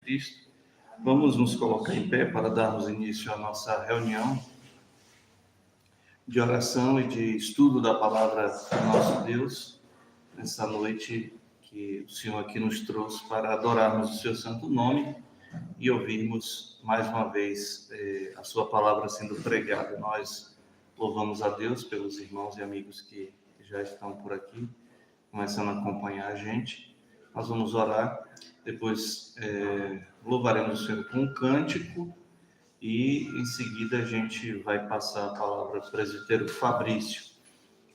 Cristo. Vamos nos colocar em pé para darmos início à nossa reunião de oração e de estudo da palavra do nosso Deus, nessa noite que o Senhor aqui nos trouxe para adorarmos o seu santo nome e ouvirmos mais uma vez a sua palavra sendo pregada. Nós louvamos a Deus pelos irmãos e amigos que já estão por aqui, começando a acompanhar a gente. Nós vamos orar, depois louvaremos o Senhor com um cântico e em seguida a gente vai passar a palavra ao presbítero Fabrício.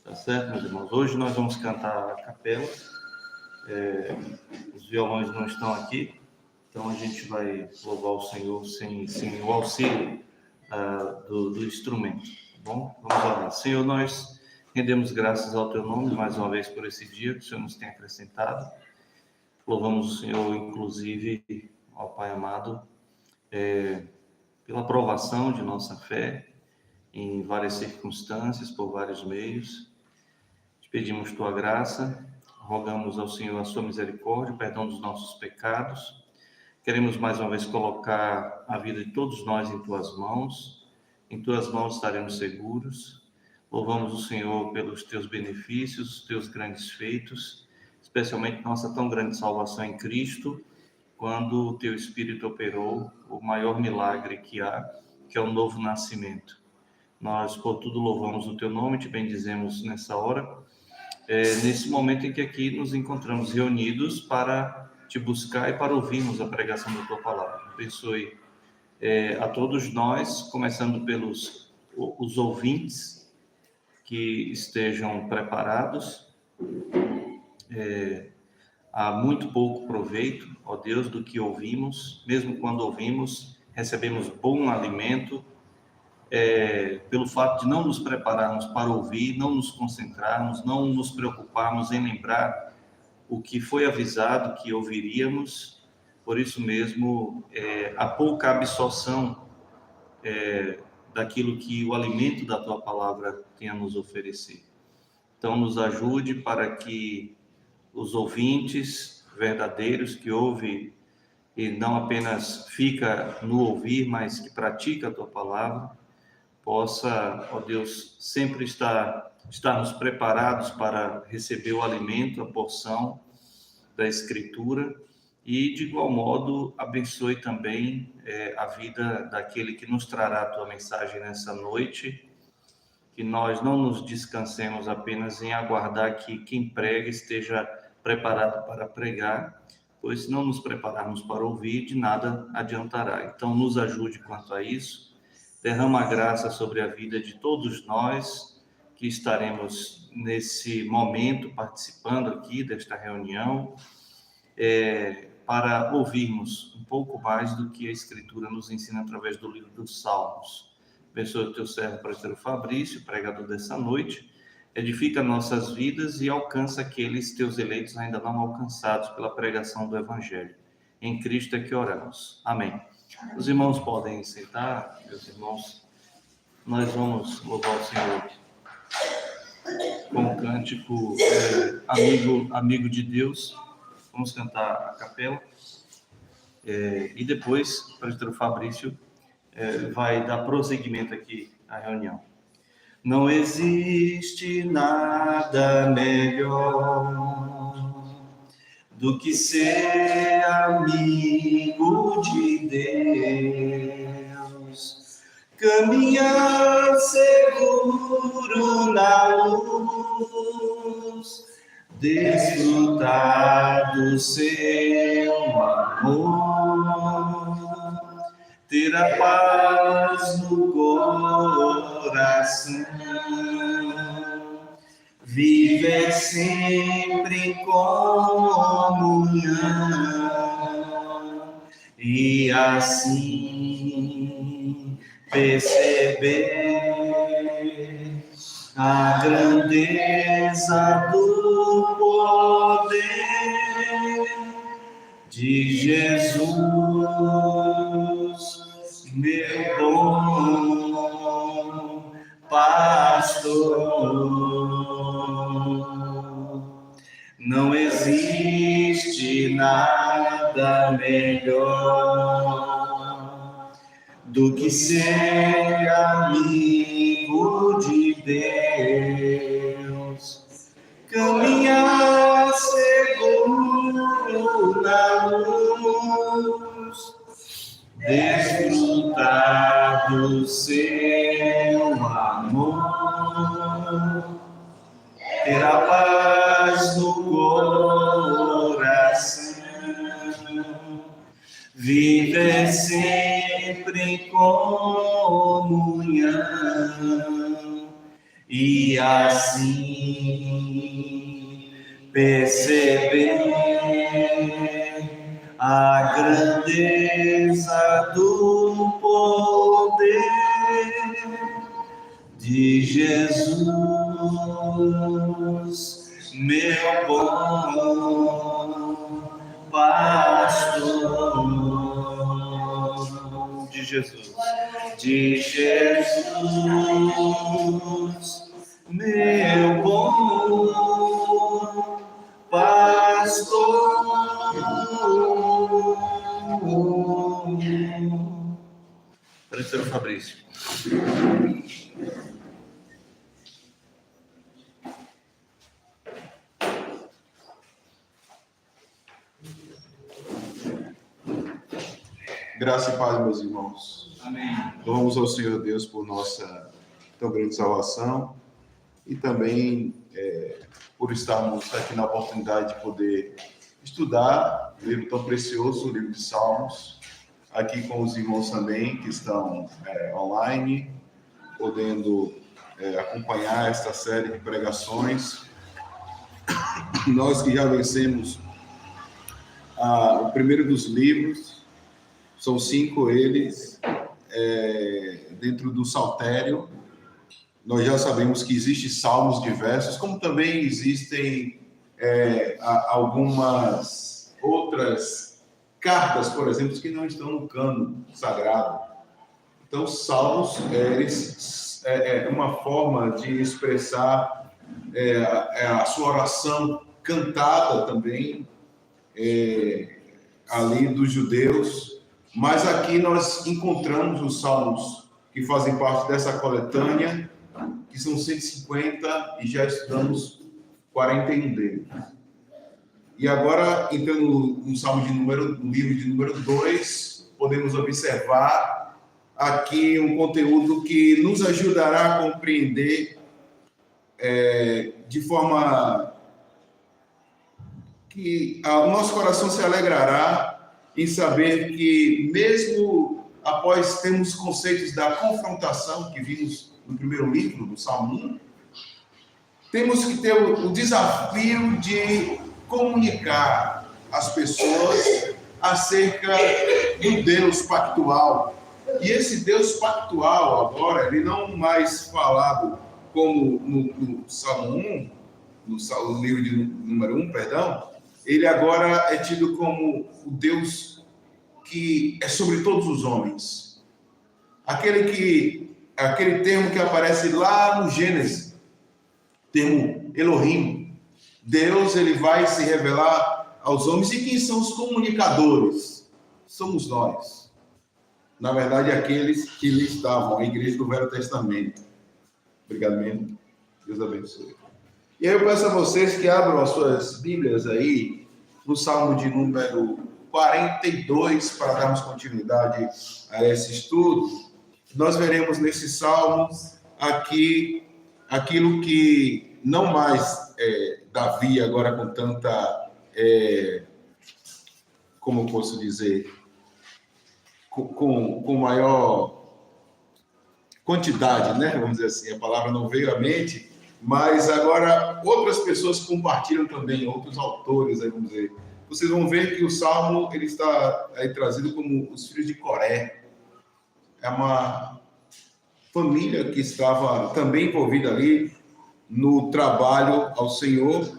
Tá certo, meus irmãos? Hoje nós vamos cantar a capela. Os violões não estão aqui, então a gente vai louvar o Senhor sem o auxílio do instrumento. Tá bom? Vamos orar. Senhor, nós rendemos graças ao teu nome mais uma vez por esse dia que o Senhor nos tem acrescentado. Louvamos o Senhor, inclusive, ó Pai amado, pela provação de nossa fé em várias circunstâncias, por vários meios. Te pedimos tua graça, rogamos ao Senhor a sua misericórdia, o perdão dos nossos pecados. Queremos mais uma vez colocar a vida de todos nós em tuas mãos. Em tuas mãos estaremos seguros. Louvamos o Senhor pelos teus benefícios, teus grandes feitos, especialmente nossa tão grande salvação em Cristo, quando o teu Espírito operou o maior milagre que há, que é o novo nascimento. Nós, por tudo, louvamos o teu nome, te bendizemos nessa hora, nesse momento em que aqui nos encontramos reunidos para te buscar e para ouvirmos a pregação da tua palavra. Abençoe a todos nós, começando pelos os ouvintes que estejam preparados. Há muito pouco proveito, ó Deus, do que ouvimos. Mesmo quando ouvimos, recebemos bom alimento, pelo fato de não nos prepararmos para ouvir, não nos concentrarmos, não nos preocuparmos em lembrar o que foi avisado que ouviríamos. Por isso mesmo, há pouca absorção daquilo que o alimento da tua palavra tem a nos oferecer. Então, nos ajude para que os ouvintes verdadeiros que ouvem e não apenas fica no ouvir, mas que pratica a tua palavra, possa, ó Deus, sempre estarmos preparados para receber o alimento, a porção da Escritura e, de igual modo, abençoe também a vida daquele que nos trará a tua mensagem nessa noite, que nós não nos descansemos apenas em aguardar que quem prega esteja preparado para pregar, pois se não nos prepararmos para ouvir, de nada adiantará. Então, nos ajude quanto a isso, derrama a graça sobre a vida de todos nós que estaremos nesse momento participando aqui desta reunião, para ouvirmos um pouco mais do que a Escritura nos ensina através do livro dos Salmos. Abençoe o teu servo, presbítero Fabrício, pregador dessa noite, edifica nossas vidas e alcança aqueles teus eleitos ainda não alcançados pela pregação do Evangelho. Em Cristo é que oramos. Amém. Os irmãos podem sentar, meus irmãos. Nós vamos louvar o Senhor com o cântico Amigo de Deus. Vamos cantar a capela. E depois o presbítero Fabrício vai dar prosseguimento aqui à reunião. Não existe nada melhor do que ser amigo de Deus, caminhar seguro na luz, desfrutar do seu amor, ter a paz no coração, viver sempre em comunhão e assim perceber a grandeza do poder de Jesus, meu bom pastor. Não existe nada nada melhor do que ser amigo de Deus, caminhar seguro na luz, desfrutar do seu amor, ter a paz no coração, viver sempre em comunhão e assim perceber a grandeza do poder de Jesus, meu bom pastor. De Jesus, meu bom pastor. Presbítero Fabrício. Graça e paz, meus irmãos. Amém. Louvamos ao Senhor Deus por nossa tão grande salvação e também por estarmos aqui na oportunidade de poder estudar um livro tão precioso, o livro de Salmos, aqui com os irmãos também que estão online, podendo acompanhar esta série de pregações. Nós que já vencemos o primeiro dos livros, são 5 eles, dentro do Saltério. Nós já sabemos que existem salmos diversos, como também existem algumas outras cartas, por exemplo, que não estão no cânon sagrado. Então, salmos é uma forma de expressar a sua oração cantada também, ali dos judeus. Mas aqui nós encontramos os salmos que fazem parte dessa coletânea, que são 150, e já estudamos 41 deles. E agora, entrando no livro de número 2, podemos observar aqui um conteúdo que nos ajudará a compreender de forma que o nosso coração se alegrará em saber que, mesmo após termos conceitos da confrontação que vimos no primeiro livro, do Salmo 1, temos que ter o desafio de comunicar às pessoas acerca do Deus pactual. E esse Deus pactual, agora, ele não mais falado como no Salmo 1, no livro de número 1, perdão, ele agora é tido como o Deus que é sobre todos os homens. Aquele termo que aparece lá no Gênesis, termo Elohim. Deus, ele vai se revelar aos homens. E quem são os comunicadores? Somos nós. Na verdade, aqueles que ali estavam, a igreja do Velho Testamento. Obrigado mesmo. Deus abençoe. E aí eu peço a vocês que abram as suas Bíblias aí, no Salmo de número 42, para darmos continuidade a esse estudo. Nós veremos nesse Salmo aqui aquilo que não mais Davi agora com tanta, como eu posso dizer, com maior quantidade, né? Vamos dizer assim, a palavra não veio à mente, mas agora outras pessoas compartilham também, outros autores, aí vamos dizer. Vocês vão ver que o Salmo ele está aí trazido como os filhos de Coré. É uma família que estava também envolvida ali no trabalho ao Senhor,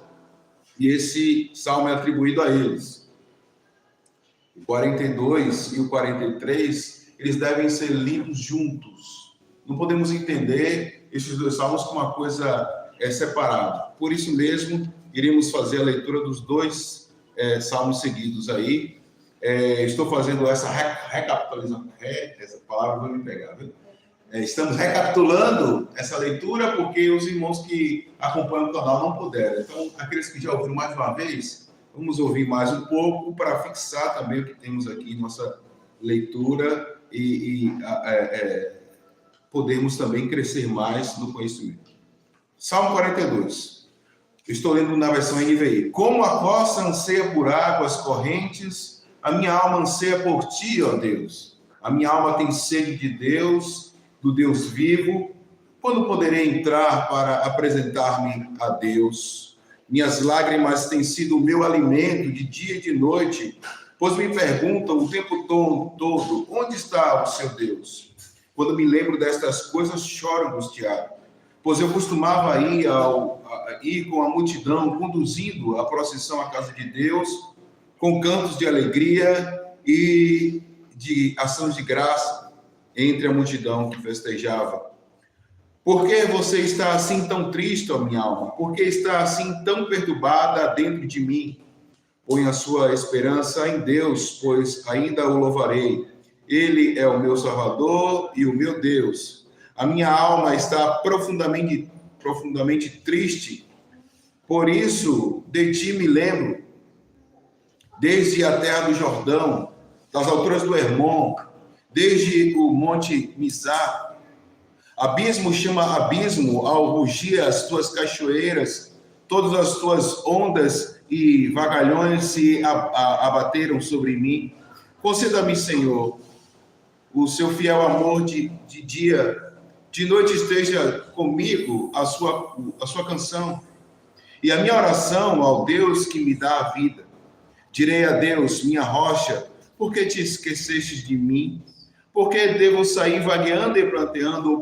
e esse Salmo é atribuído a eles. O 42 e o 43, eles devem ser lidos juntos. Não podemos entender esses dois salmos como uma coisa separada. Por isso mesmo, iremos fazer a leitura dos dois salmos seguidos aí. Estou fazendo essa recapitulação. Essa palavra vai me pegar, viu? Estamos recapitulando essa leitura porque os irmãos que acompanham o canal não puderam. Então, aqueles que já ouviram mais uma vez, vamos ouvir mais um pouco para fixar também o que temos aqui em nossa leitura e podermos também crescer mais no conhecimento. Salmo 42. Estou lendo na versão NVI. Como a costa anseia por águas correntes, a minha alma anseia por ti, ó Deus. A minha alma tem sede de Deus, do Deus vivo. Quando poderei entrar para apresentar-me a Deus? Minhas lágrimas têm sido o meu alimento de dia e de noite, pois me perguntam o tempo todo, onde está o seu Deus? Quando me lembro destas coisas, choro angustiado, pois eu costumava ir com a multidão, conduzindo a procissão à casa de Deus, com cantos de alegria e de ações de graça entre a multidão que festejava. Por que você está assim tão triste, ó minha alma? Por que está assim tão perturbada dentro de mim? Põe a sua esperança em Deus, pois ainda o louvarei. Ele é o meu Salvador e o meu Deus. A minha alma está profundamente triste. Por isso, de ti me lembro, desde a terra do Jordão, das alturas do Hermon, desde o monte Mizar. Abismo chama abismo ao rugir as tuas cachoeiras, todas as tuas ondas e vagalhões se abateram sobre mim. Conceda-me, Senhor, o seu fiel amor de dia, de noite esteja comigo a sua canção, e a minha oração ao Deus que me dá a vida. Direi a Deus, minha rocha, por que te esqueceste de mim? Por que devo sair vagueando e pranteando,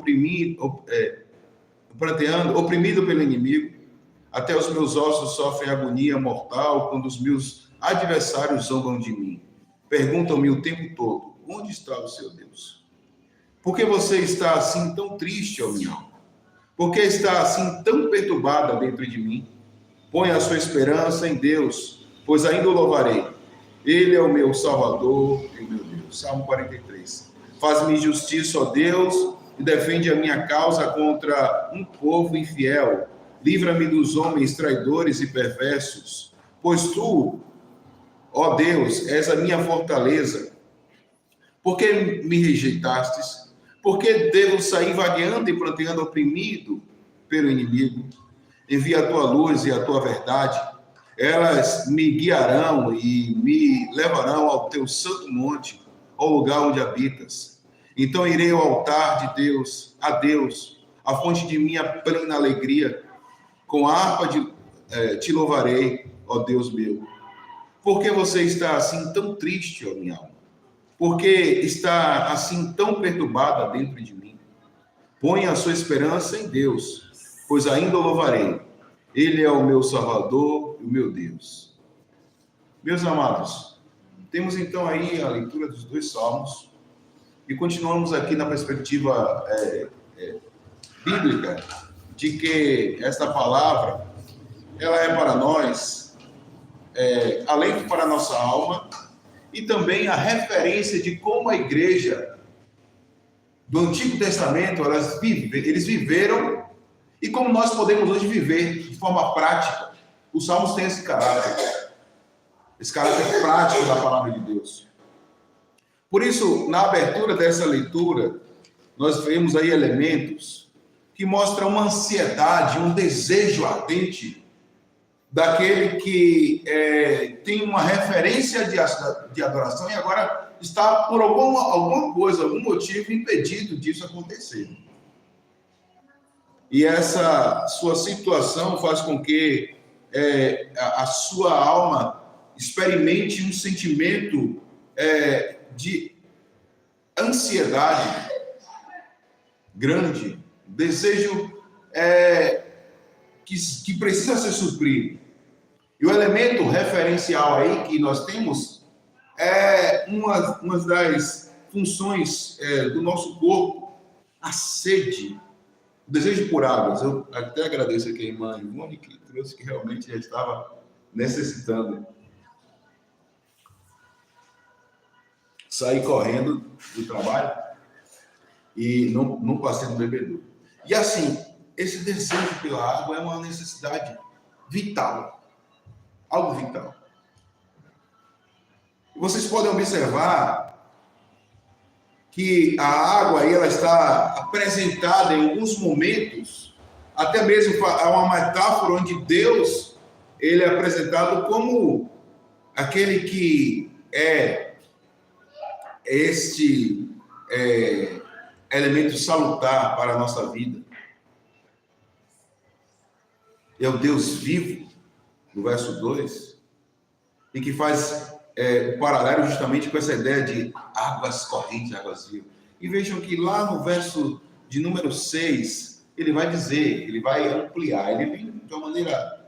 oprimido pelo inimigo? Até os meus ossos sofrem agonia mortal quando os meus adversários zombam de mim. Perguntam-me o tempo todo, onde está o seu Deus? Por que você está assim tão triste, ó minha alma? Por que está assim tão perturbada dentro de mim? Põe a sua esperança em Deus, pois ainda o louvarei. Ele é o meu Salvador e o meu Deus. Salmo 43. Faz-me justiça, ó Deus, e defende a minha causa contra um povo infiel. Livra-me dos homens traidores e perversos, pois tu, ó Deus, és a minha fortaleza. Por que me rejeitastes? Por que devo sair vagueando e pranteando oprimido pelo inimigo? Envia a tua luz e a tua verdade. Elas me guiarão e me levarão ao teu santo monte, ao lugar onde habitas. Então irei ao altar de Deus, a Deus, a fonte de minha plena alegria. Com a harpa te louvarei, ó Deus meu. Por que você está assim tão triste, ó minha alma? Por que está assim tão perturbada dentro de mim? Põe a sua esperança em Deus, pois ainda o louvarei. Ele é o meu Salvador e o meu Deus. Meus amados, temos então aí a leitura dos dois salmos e continuamos aqui na perspectiva bíblica de que esta palavra, ela é para nós, além de para a nossa alma, e também a referência de como a igreja do Antigo Testamento, eles viveram, e como nós podemos hoje viver de forma prática. Os salmos têm esse caráter prático da palavra de Deus. Por isso, na abertura dessa leitura, nós vemos aí elementos que mostram uma ansiedade, um desejo ardente daquele que tem uma referência de adoração e agora está por alguma coisa, algum motivo impedido disso acontecer. E essa sua situação faz com que a sua alma experimente um sentimento de ansiedade grande, desejo que precisa ser suprido. E o elemento referencial aí que nós temos é uma das funções do nosso corpo, a sede, o desejo por águas. Eu até agradeço aqui a irmã Ivone, que trouxe, que realmente já estava necessitando. sair correndo do trabalho e não passei no bebedouro. E assim, esse desejo pela água é uma necessidade vital, algo vital. Vocês podem observar que a água aí, ela está apresentada em alguns momentos, até mesmo há uma metáfora onde Deus, ele é apresentado como aquele que é este elemento salutar para a nossa vida. É o Deus vivo, no verso 2, e que faz o paralelo justamente com essa ideia de águas correntes, águas vivas. E vejam que lá no verso de número 6, ele vai dizer, ele vai ampliar, ele vem de uma maneira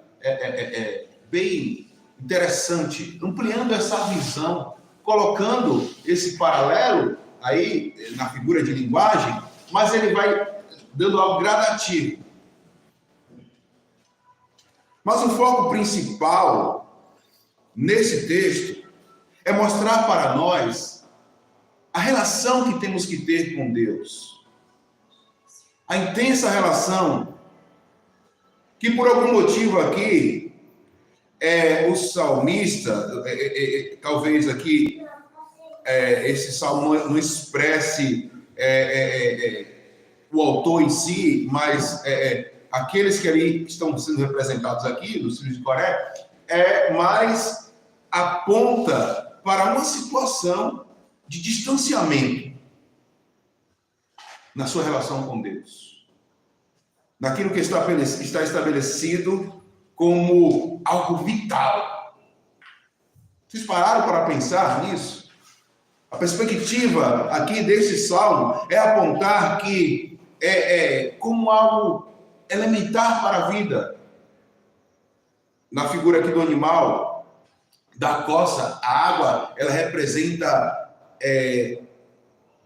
bem interessante, ampliando essa visão, colocando esse paralelo aí na figura de linguagem, mas ele vai dando algo gradativo. Mas o foco principal nesse texto é mostrar para nós a relação que temos que ter com Deus. A intensa relação que por algum motivo aqui o salmista, talvez aqui esse salmo não expresse o autor em si, mas aqueles que ali estão sendo representados aqui, dos filhos de Coré, mais aponta para uma situação de distanciamento na sua relação com Deus, naquilo que está estabelecido como algo vital. Vocês pararam para pensar nisso? A perspectiva aqui desse salmo é apontar que como algo elementar para a vida. Na figura aqui do animal, da coça, a água, ela representa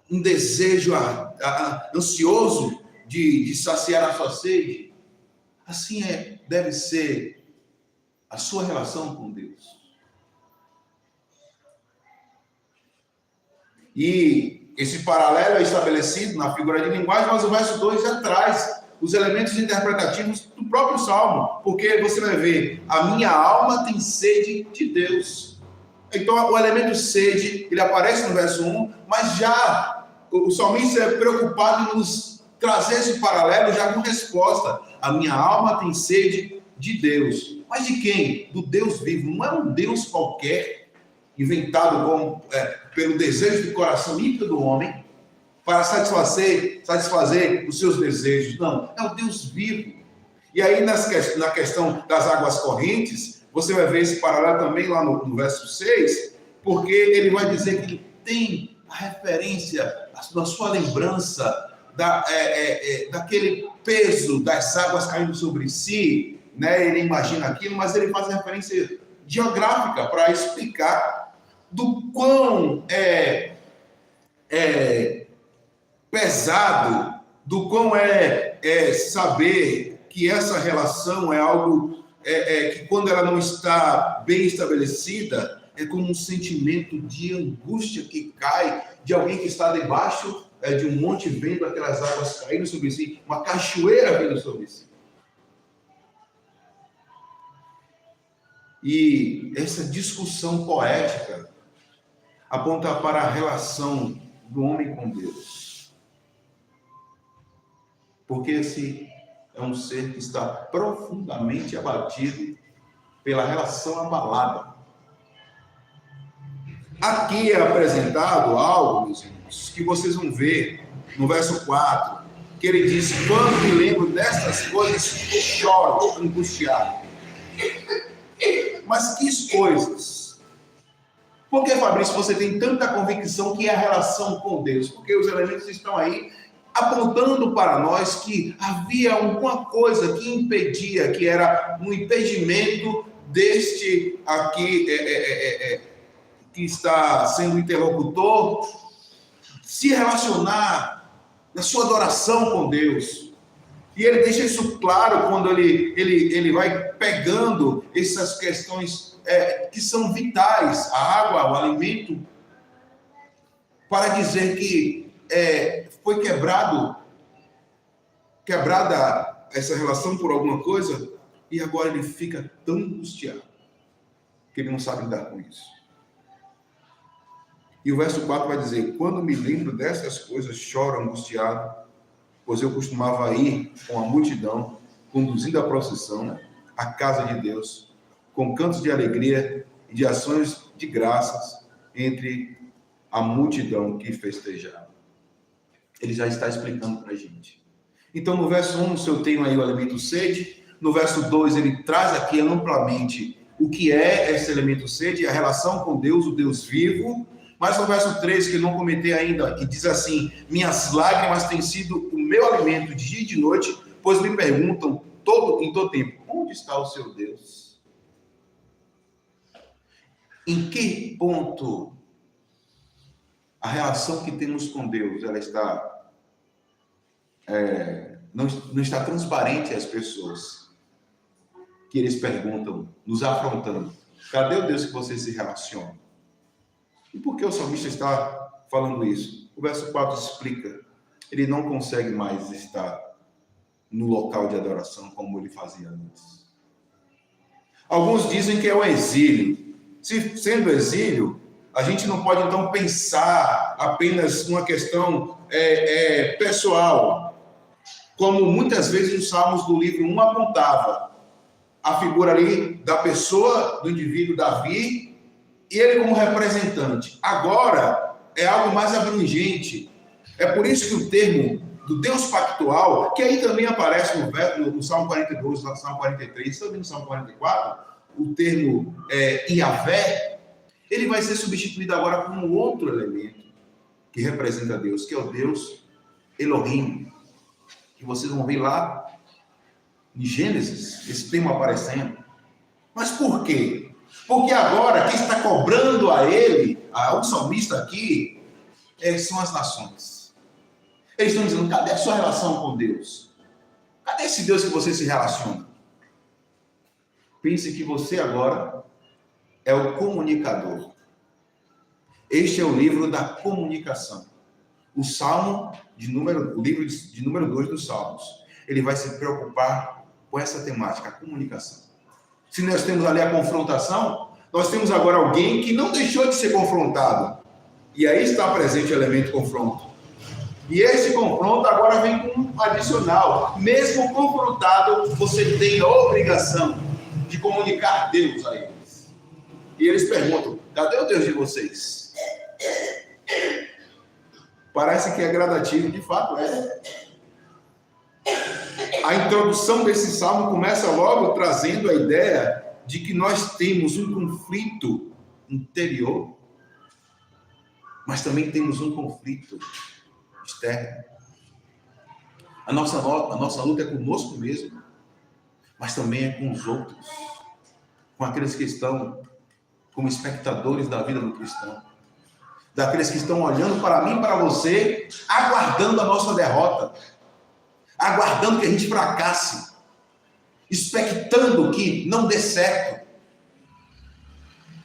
um desejo ansioso de saciar a sua sede. Assim deve ser a sua relação com Deus. E esse paralelo é estabelecido na figura de linguagem, mas o verso 2 já traz os elementos interpretativos do próprio Salmo, porque você vai ver, a minha alma tem sede de Deus. Então, o elemento sede, ele aparece no verso 1, mas já o salmista é preocupado em nos trazer esse paralelo já com resposta. A minha alma tem sede de Deus. Mas de quem? Do Deus vivo. Não é um Deus qualquer, inventado pelo desejo do coração ímpio do homem, para satisfazer os seus desejos. Não, é o Deus vivo. E aí, na questão das águas correntes, você vai ver esse paralelo também lá no verso 6, porque ele vai dizer que ele tem a referência da sua lembrança, daquele peso das águas caindo sobre si, né? Ele imagina aquilo, mas ele faz a referência geográfica para explicar do quão pesado, do quão saber que essa relação é algo que quando ela não está bem estabelecida, é como um sentimento de angústia que cai de alguém que está debaixo de um monte vendo aquelas águas caindo sobre si, uma cachoeira vindo sobre si. E essa discussão poética aponta para a relação do homem com Deus. Porque esse é um ser que está profundamente abatido pela relação abalada. Aqui é apresentado algo, meus irmãos, que vocês vão ver no verso 4, que ele diz: quando me lembro destas coisas, eu choro, angustiado. Mas que coisas? Por que, Fabrício, você tem tanta convicção que é a relação com Deus? Porque os elementos estão aí apontando para nós que havia alguma coisa que impedia, que era um impedimento deste aqui, que está sendo interlocutor, se relacionar na sua adoração com Deus. E ele deixa isso claro quando ele vai pegando essas questões que são vitais, a água, o alimento, para dizer que foi quebrada essa relação por alguma coisa, e agora ele fica tão angustiado que ele não sabe lidar com isso. E o verso 4 vai dizer: quando me lembro dessas coisas, choro angustiado, pois eu costumava ir com a multidão, conduzindo a procissão à casa de Deus, com cantos de alegria e de ações de graças entre a multidão que festejava. Ele já está explicando para a gente. Então, no verso 1, eu tenho aí o elemento sede. No verso 2, ele traz aqui amplamente o que é esse elemento sede, a relação com Deus, o Deus vivo. Mas no verso 3, que eu não comentei ainda, e diz assim: minhas lágrimas têm sido o meu alimento de dia e de noite, pois me perguntam em todo tempo, onde está o seu Deus? Em que ponto a relação que temos com Deus, ela está, não está transparente às pessoas, que eles perguntam, nos afrontando: cadê o Deus que você se relaciona? E por que o salmista está falando isso? O verso 4 explica: ele não consegue mais estar no local de adoração como ele fazia antes. Alguns dizem que é o exílio. Sendo exílio, a gente não pode então pensar apenas numa questão pessoal, como muitas vezes os salmos do livro 1 apontava a figura ali da pessoa, do indivíduo Davi, e ele como representante. Agora é algo mais abrangente. É por isso que o termo do Deus pactual, que aí também aparece no Salmo 42, no Salmo 43, também no Salmo 44, o termo Iavé, ele vai ser substituído agora por um outro elemento que representa Deus, que é o Deus Elohim, que vocês vão ver lá em Gênesis, esse termo aparecendo. Mas por quê? Porque agora quem está cobrando a ele, ao salmista aqui, são as nações. Eles estão dizendo: cadê a sua relação com Deus? Cadê esse Deus que você se relaciona? Pense que você agora é o comunicador. Este é o livro da comunicação. O livro de número 2 dos Salmos. Ele vai se preocupar com essa temática, a comunicação. Se nós temos ali a confrontação, nós temos agora alguém que não deixou de ser confrontado. E aí está presente o elemento confronto. E esse confronto agora vem com um adicional. Mesmo confrontado, você tem a obrigação de comunicar Deus a eles. E eles perguntam: cadê o Deus de vocês? Parece que é gradativo, de fato é. A introdução desse salmo começa logo trazendo a ideia de que nós temos um conflito interior, mas também temos um conflito externo. A nossa luta é conosco mesmo, mas também é com os outros, com aqueles que estão como espectadores da vida do cristão, daqueles que estão olhando para mim e para você, aguardando a nossa derrota, aguardando que a gente fracasse, expectando que não dê certo,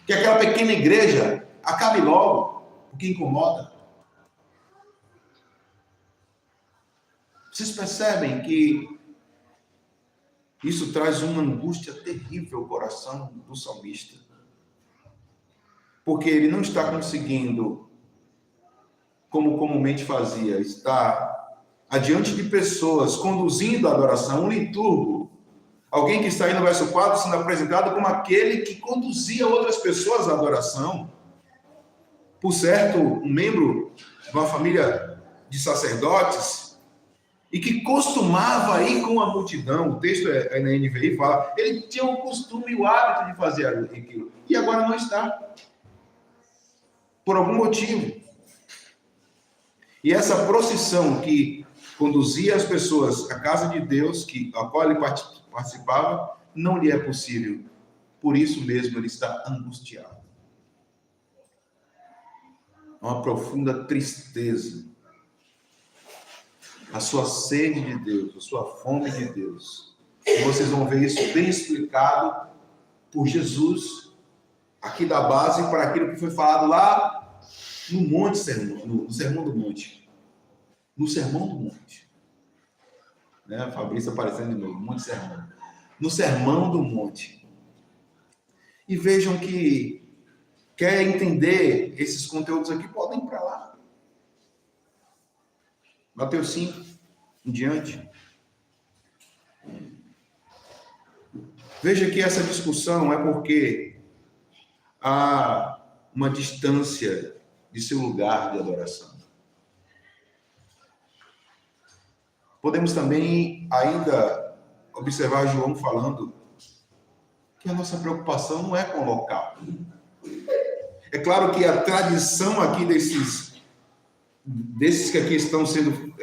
que aquela pequena igreja acabe logo, porque incomoda. Vocês percebem que isso traz uma angústia terrível ao coração do salmista, porque ele não está conseguindo, como comumente fazia, estar adiante de pessoas, conduzindo a adoração, um liturgo, alguém que está aí no verso 4 sendo apresentado como aquele que conduzia outras pessoas à adoração. Por certo, um membro de uma família de sacerdotes, e que costumava ir com a multidão, o texto aí na NVI fala, ele tinha o costume e o hábito de fazer aquilo, e agora não está, por algum motivo. E essa procissão que conduzia as pessoas à casa de Deus, a qual ele participava, não lhe é possível. Por isso mesmo ele está angustiado. Uma profunda tristeza. A sua sede de Deus, a sua fome de Deus. E vocês vão ver isso bem explicado por Jesus, aqui da base, para aquilo que foi falado lá no Sermão do Monte. No Sermão do Monte. Né? A Fabrícia aparecendo de novo, Monte Sermão. No Sermão do Monte. E vejam que quer entender esses conteúdos aqui, podem ir para lá. Mateus 5, em diante. Veja que essa discussão é porque há uma distância de seu lugar de adoração. Podemos também ainda observar João falando que a nossa preocupação não é com o local. É claro que a tradição aqui desses que aqui estão sendo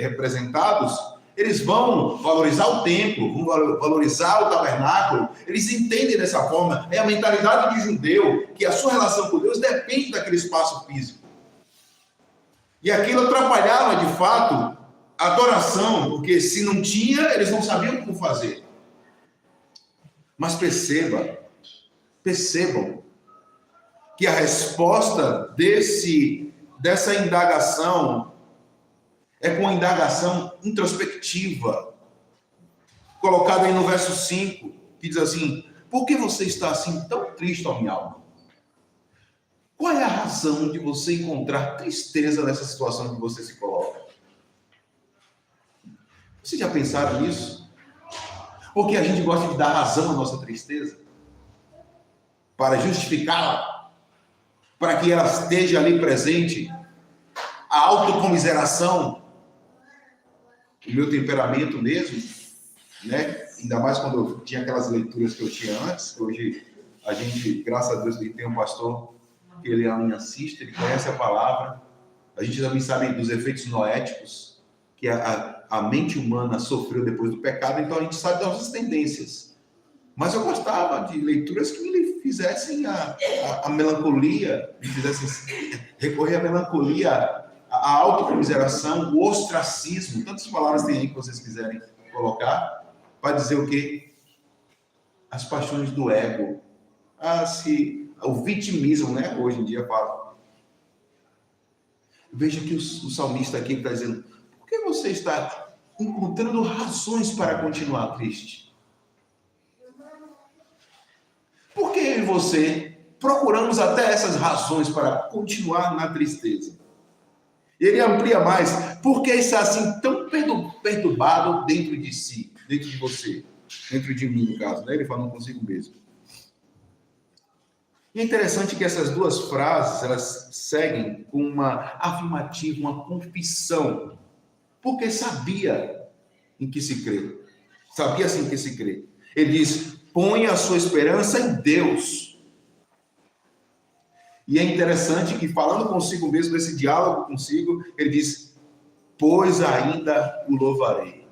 representados, eles vão valorizar o templo, vão valorizar o tabernáculo, eles entendem dessa forma, é a mentalidade de judeu, que a sua relação com Deus depende daquele espaço físico. E aquilo atrapalhava, de fato, a adoração, porque se não tinha, eles não sabiam como fazer. Mas percebam que a resposta dessa indagação é com a indagação introspectiva, colocada aí no verso 5, que diz assim: por que você está assim tão triste, ó minha alma? Qual é a razão de você encontrar tristeza nessa situação que você se coloca? Vocês já pensaram nisso? Porque a gente gosta de dar razão à nossa tristeza, para justificá-la, para que ela esteja ali presente, a autocomiseração, o meu temperamento mesmo, né? Ainda mais quando eu tinha aquelas leituras que eu tinha antes. Hoje a gente, graças a Deus, tem um pastor que ele me assiste, ele conhece a palavra. A gente também sabe dos efeitos noéticos que a mente humana sofreu depois do pecado, então a gente sabe das nossas tendências. Mas eu gostava de leituras que me fizessem a melancolia, me fizessem recorrer à melancolia, a autocomiseração, o ostracismo, tantas palavras tem aí que vocês quiserem colocar, para dizer o quê? As paixões do ego, o vitimismo, né? Hoje em dia fala. Veja que o salmista aqui está dizendo: por que você está encontrando razões para continuar triste? Por que eu e você procuramos até essas razões para continuar na tristeza? Ele amplia mais: por que está assim tão perturbado dentro de si, dentro de você, dentro de mim, no caso, né? Ele falando consigo mesmo. E é interessante que essas duas frases, elas seguem com uma afirmativa, uma confissão, porque sabia em que se crê. Sabia assim que se crê. Ele diz: põe a sua esperança em Deus. E é interessante que, falando consigo mesmo, nesse diálogo consigo, ele diz: pois ainda o louvarei.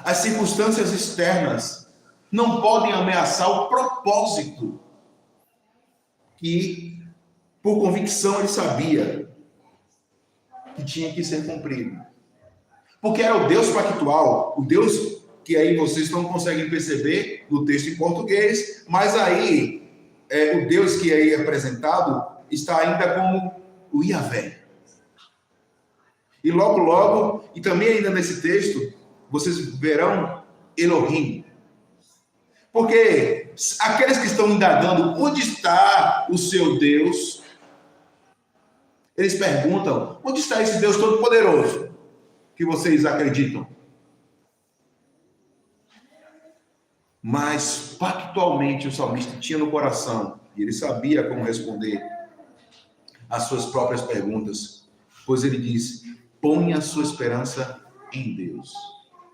As circunstâncias externas não podem ameaçar o propósito que, por convicção, ele sabia que tinha que ser cumprido. Porque era o Deus pactual, o Deus que aí vocês não conseguem perceber no texto em português, mas aí o Deus que aí é apresentado está ainda como o Yahvé. E logo, e também ainda nesse texto, vocês verão Elohim. Porque aqueles que estão indagando onde está o seu Deus, eles perguntam: onde está esse Deus Todo-Poderoso que vocês acreditam? Mas pactualmente o salmista tinha no coração, e ele sabia como responder às suas próprias perguntas, pois ele diz: ponha a sua esperança em Deus,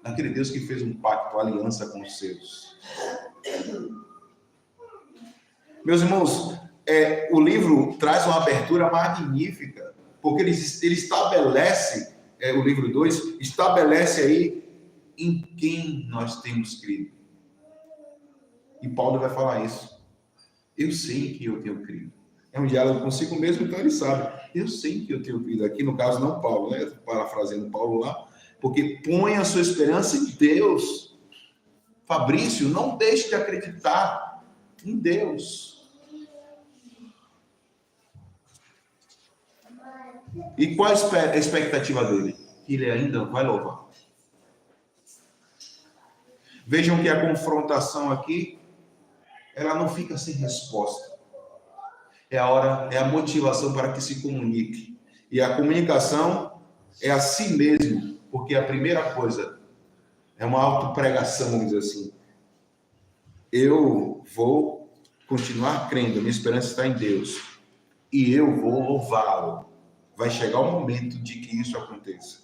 naquele Deus que fez um pacto, uma aliança com os seus. Meus irmãos, o livro traz uma abertura magnífica, porque ele estabelece, o livro 2, estabelece aí em quem nós temos crido. E Paulo vai falar isso. Eu sei que eu tenho crido. É um diálogo consigo mesmo, então ele sabe. Eu sei que eu tenho crido. Aqui no caso não Paulo, né? Parafraseando Paulo lá. Porque põe a sua esperança em Deus. Fabrício, não deixe de acreditar em Deus. E qual a expectativa dele? Que ele ainda vai louvar. Vejam que a confrontação aqui, ela não fica sem resposta. É a motivação para que se comunique. E a comunicação é a si mesmo, porque a primeira coisa é uma autopregação, vamos dizer assim. Eu vou continuar crendo, minha esperança está em Deus. E eu vou louvá-lo. Vai chegar o momento de que isso aconteça.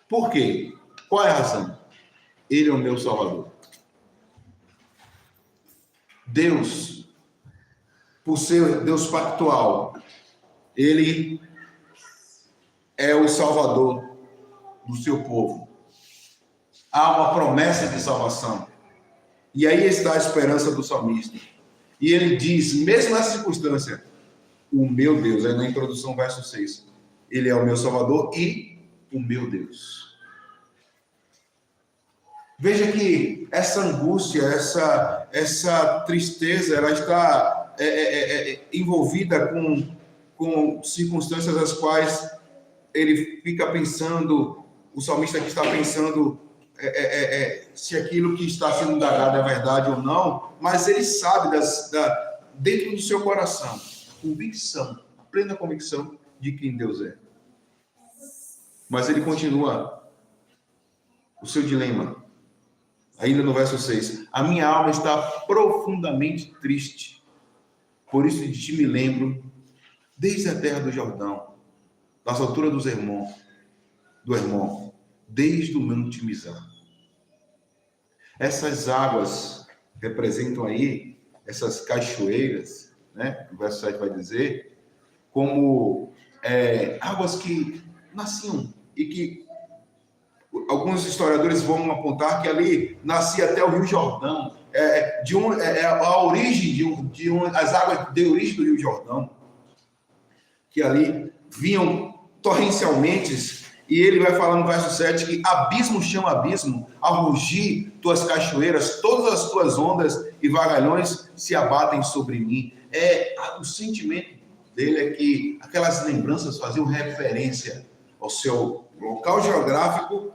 Por quê? Qual é a razão? Ele é o meu Salvador. Deus, por ser Deus pactual, ele é o Salvador do seu povo. Há uma promessa de salvação. E aí está a esperança do salmista. E ele diz, mesmo nessa circunstância, o meu Deus, aí na introdução, verso 6, ele é o meu Salvador e o meu Deus. Veja que essa angústia, essa tristeza, ela está envolvida com circunstâncias as quais ele fica pensando, o salmista que está pensando se aquilo que está sendo indagado é verdade ou não, mas ele sabe dentro do seu coração, a plena convicção de quem Deus é. Mas ele continua o seu dilema. Ainda no verso 6, a minha alma está profundamente triste, por isso de ti me lembro, desde a terra do Jordão, das alturas do Hermon, desde o Monte Mizar. Essas águas representam aí, essas cachoeiras, né? O verso 7 vai dizer, como águas que nasciam e que alguns historiadores vão apontar que ali nascia até o Rio Jordão, a origem as águas de origem do Rio Jordão, que ali vinham torrencialmente, e ele vai falar no verso 7 que abismo chama abismo, ao rugir tuas cachoeiras, todas as tuas ondas e vagalhões se abatem sobre mim. O sentimento dele é que aquelas lembranças faziam referência ao seu local geográfico,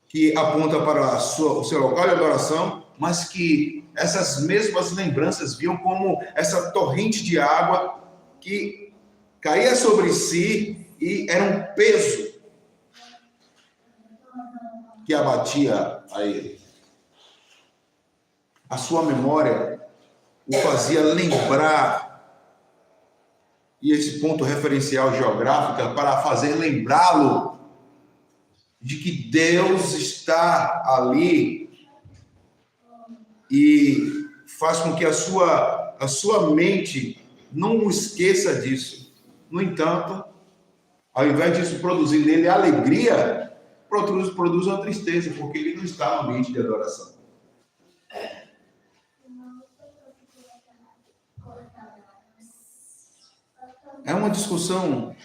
que aponta para o seu local de adoração, mas que essas mesmas lembranças viam como essa torrente de água que caía sobre si e era um peso que abatia a ele. A sua memória o fazia lembrar, e esse ponto referencial geográfico para fazer lembrá-lo de que Deus está ali e faz com que a sua mente não o esqueça disso. No entanto, ao invés disso produzir nele alegria, produz uma tristeza, porque ele não está no ambiente de adoração. Há uma discussão,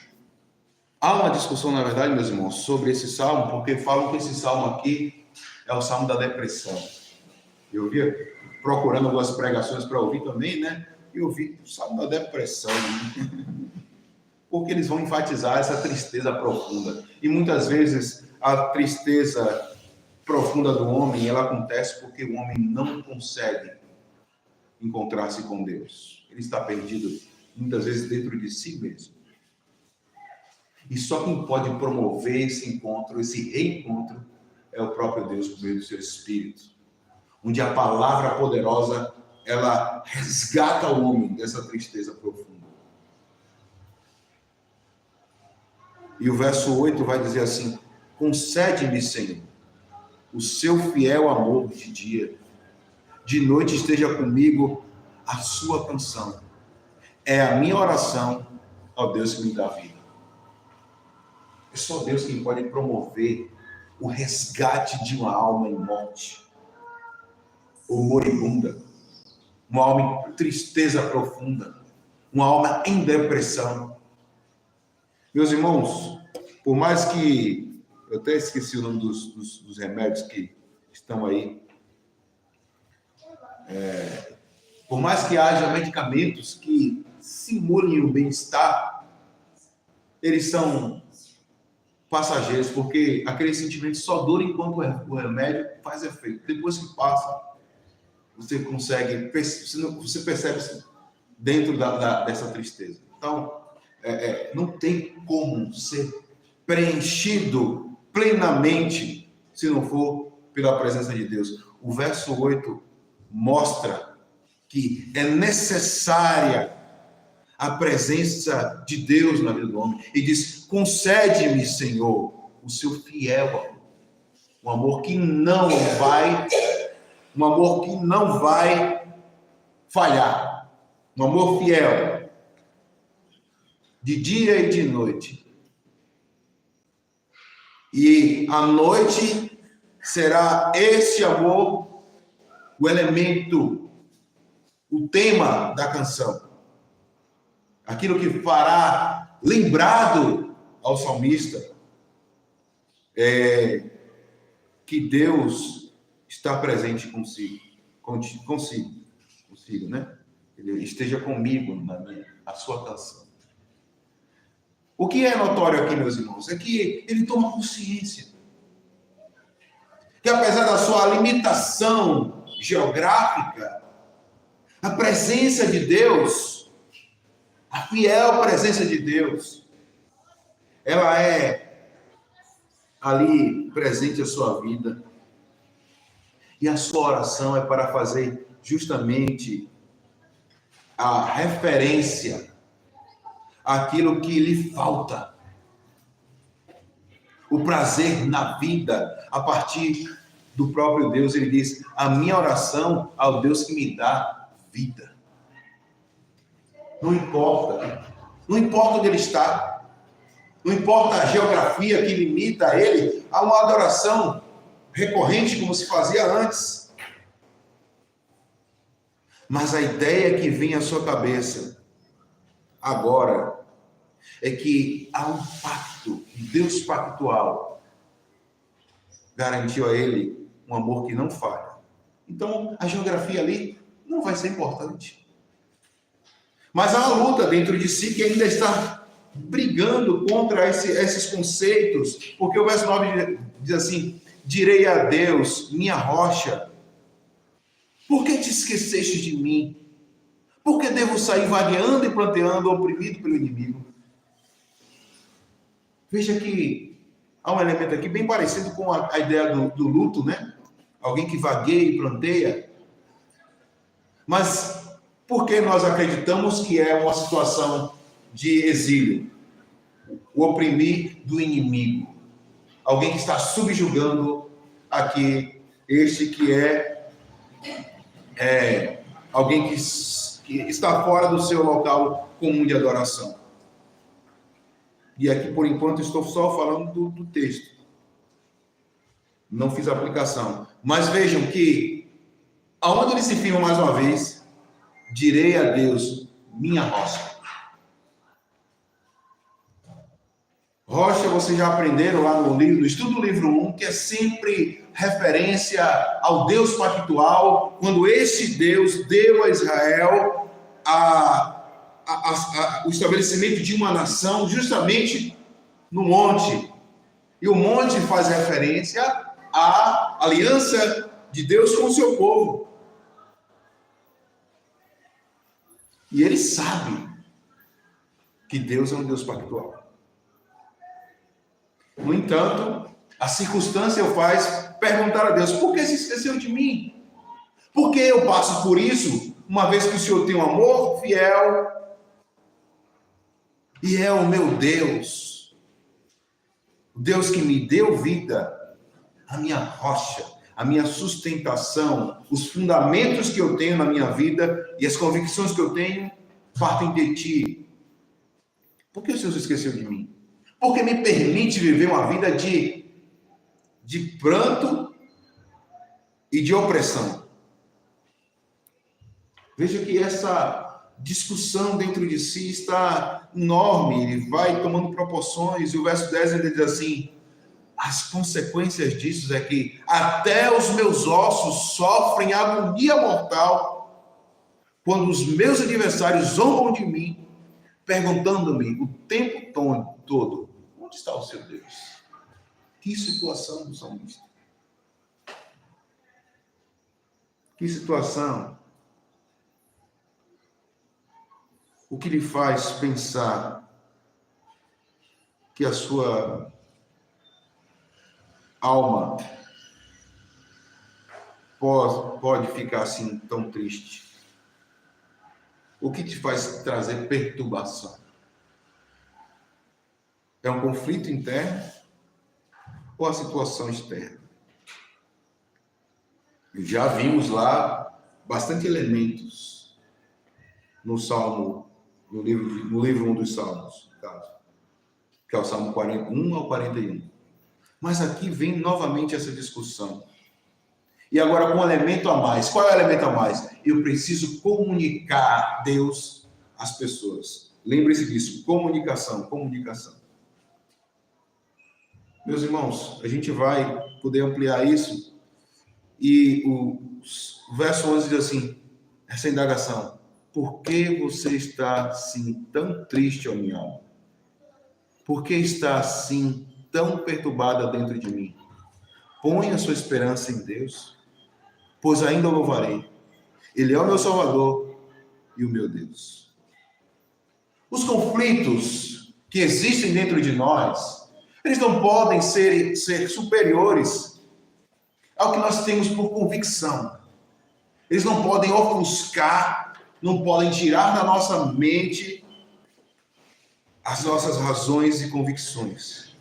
na verdade, meus irmãos, sobre esse salmo, porque falam que esse salmo aqui é o salmo da depressão. Eu via procurando algumas pregações para ouvir também, né? E eu vi o salmo da depressão, porque eles vão enfatizar essa tristeza profunda. E muitas vezes a tristeza profunda do homem, ela acontece porque o homem não consegue encontrar-se com Deus. Ele está perdido, muitas vezes, dentro de si mesmo. E só quem pode promover esse encontro, esse reencontro, é o próprio Deus por meio do seu Espírito. Onde a palavra poderosa, ela resgata o homem dessa tristeza profunda. E o verso 8 vai dizer assim: concede-me, Senhor, o seu fiel amor de dia. De noite esteja comigo a sua canção. É a minha oração ao Deus que me dá vida. É só Deus quem pode promover o resgate de uma alma em morte, ou moribunda, uma alma em tristeza profunda, uma alma em depressão. Meus irmãos, por mais que, eu até esqueci o nome dos remédios que estão aí, por mais que haja medicamentos que simulem o bem-estar, eles são passageiros, porque aquele sentimento só dura enquanto o remédio faz efeito. Depois que passa, você percebe dentro dessa tristeza. Então, não tem como ser preenchido plenamente se não for pela presença de Deus. O verso 8 mostra que é necessária a presença de Deus na vida do homem. E diz: concede-me, Senhor, o seu fiel amor. Um amor que não vai falhar. Um amor fiel. De dia e de noite. E à noite será esse amor o elemento, o tema da canção. Aquilo que fará lembrado ao salmista é que Deus está presente consigo, né? Ele esteja comigo na sua canção. O que é notório aqui, meus irmãos, é que ele toma consciência que, apesar da sua limitação geográfica, a presença de Deus, a fiel presença de Deus, ela é ali presente na sua vida. E a sua oração é para fazer justamente a referência àquilo que lhe falta. O prazer na vida, a partir do próprio Deus. Ele diz: a minha oração ao Deus que me dá vida. Não importa onde ele está, não importa a geografia que limita ele a uma adoração recorrente como se fazia antes. Mas a ideia que vem à sua cabeça agora é que há um pacto, um Deus pactual, garantiu a ele um amor que não falha. Então, a geografia ali não vai ser importante. Mas há uma luta dentro de si que ainda está brigando contra esses conceitos, porque o verso 9 diz assim: direi a Deus, minha rocha, por que te esqueceste de mim? Por que devo sair vagueando e planteando, oprimido pelo inimigo? Veja que há um elemento aqui bem parecido com a ideia do luto, né? Alguém que vagueia e planteia. Mas por que nós acreditamos que é uma situação de exílio? O oprimir do inimigo. Alguém que está subjugando aqui este que é alguém que está fora do seu local comum de adoração. E aqui, por enquanto, estou só falando do texto. Não fiz a aplicação. Mas vejam que, aonde ele se firma mais uma vez, direi a Deus, minha rocha. Rocha, vocês já aprenderam lá no estudo do livro 1, que é sempre referência ao Deus pactual, quando esse Deus deu a Israel o estabelecimento de uma nação justamente no monte. E o monte faz referência à aliança de Deus com o seu povo. E ele sabe que Deus é um Deus pactual. No entanto, a circunstância o faz perguntar a Deus: por que se esqueceu de mim? Por que eu passo por isso, uma vez que o Senhor tem um amor fiel e é o meu Deus, o Deus que me deu vida, a minha rocha, a minha sustentação, os fundamentos que eu tenho na minha vida e as convicções que eu tenho partem de ti. Por que o Senhor se esqueceu de mim? Porque me permite viver uma vida de pranto e de opressão. Veja que essa discussão dentro de si está enorme, ele vai tomando proporções, e o verso 10 ele diz assim: as consequências disso é que até os meus ossos sofrem agonia mortal, quando os meus adversários zombam de mim, perguntando-me o tempo todo, onde está o seu Deus? Que situação do salmista. Que situação. O que lhe faz pensar que a sua alma pode ficar assim tão triste? O que te faz trazer perturbação? É um conflito interno ou a situação externa? Já vimos lá bastante elementos no Salmo, no livro 1 dos Salmos, no caso, que é o Salmo 41 ao 41. Mas aqui vem novamente essa discussão. E agora com um elemento a mais. Qual é o elemento a mais? Eu preciso comunicar Deus às pessoas. Lembre-se disso, comunicação. Meus irmãos, a gente vai poder ampliar isso. E o verso 11 diz assim, essa indagação. Por que você está assim tão triste, ó minha alma? Por que está assim tão perturbada dentro de mim? Põe a sua esperança em Deus, pois ainda o louvarei. Ele é o meu Salvador e o meu Deus. Os conflitos que existem dentro de nós, eles não podem ser superiores ao que nós temos por convicção. Eles não podem ofuscar, não podem tirar da nossa mente as nossas razões e convicções.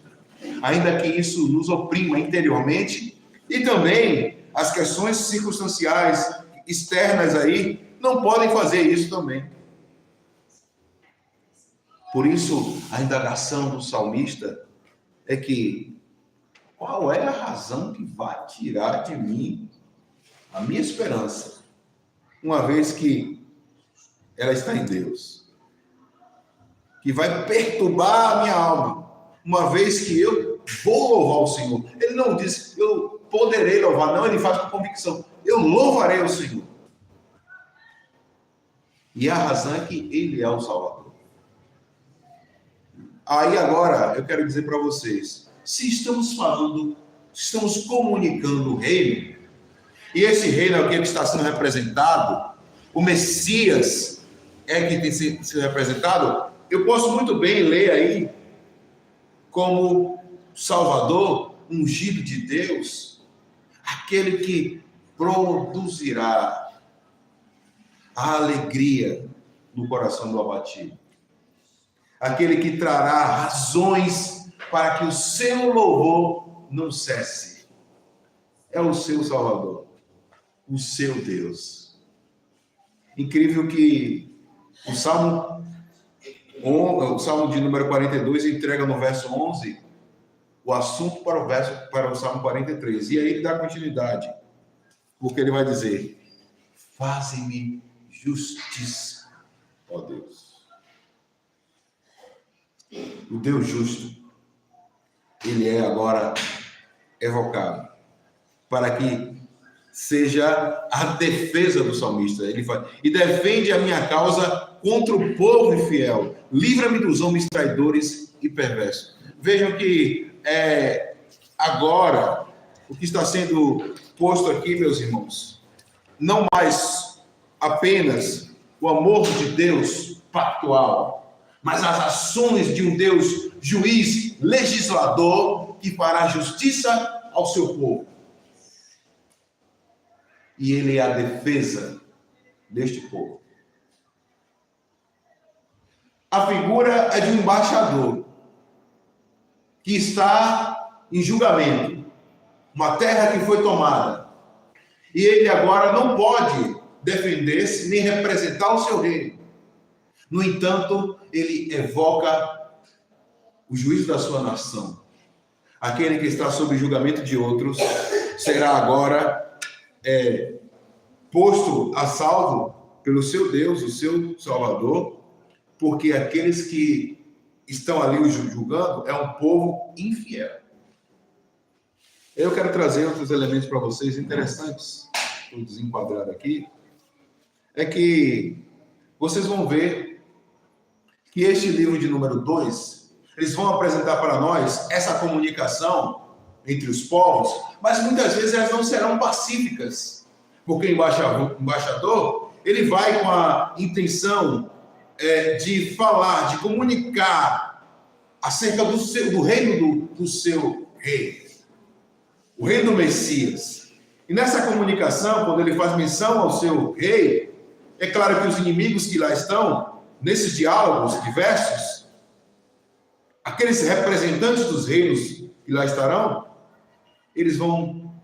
Ainda que isso nos oprima interiormente, e também as questões circunstanciais externas aí não podem fazer isso também. Por isso, a indagação do salmista é que qual é a razão que vai tirar de mim a minha esperança, uma vez que ela está em Deus? Que vai perturbar a minha alma, uma vez que eu vou louvar o Senhor. Ele não diz, eu poderei louvar, não, ele faz com convicção. Eu louvarei o Senhor. E a razão é que ele é o Salvador. Aí agora, eu quero dizer para vocês, se estamos falando, estamos comunicando o reino, e esse reino é o que está sendo representado, o Messias é que tem sido representado, eu posso muito bem ler aí como Salvador, ungido de Deus, aquele que produzirá a alegria no coração do abatido, aquele que trará razões para que o seu louvor não cesse. É o seu Salvador, o seu Deus. Incrível que o Salmo de número 42 entrega no verso 11 o assunto para o Salmo 43. E aí ele dá continuidade, porque ele vai dizer: faze-me justiça, ó Deus. O Deus justo, ele é agora evocado para que seja a defesa do salmista. Ele fala, e defende a minha causa contra o povo infiel. Livra-me dos homens traidores e perversos. Vejam que agora o que está sendo posto aqui, meus irmãos, não mais apenas o amor de Deus pactual, mas as ações de um Deus juiz, legislador, que fará justiça ao seu povo. E ele é a defesa deste povo. A figura é de um embaixador que está em julgamento, uma terra que foi tomada. E ele agora não pode defender-se nem representar o seu reino. No entanto, ele evoca o juízo da sua nação. Aquele que está sob julgamento de outros será agora posto a salvo pelo seu Deus, o seu Salvador, porque aqueles que estão ali julgando é um povo infiel. Eu quero trazer outros elementos para vocês interessantes, vou desenquadrar aqui, é que vocês vão ver que este livro de número 2, eles vão apresentar para nós essa comunicação entre os povos, mas muitas vezes elas não serão pacíficas, porque o embaixador, ele vai com a intenção de falar, de comunicar acerca do reino do seu rei, o reino do Messias. E nessa comunicação, quando ele faz menção ao seu rei, é claro que os inimigos que lá estão, nesses diálogos diversos, aqueles representantes dos reinos que lá estarão, eles vão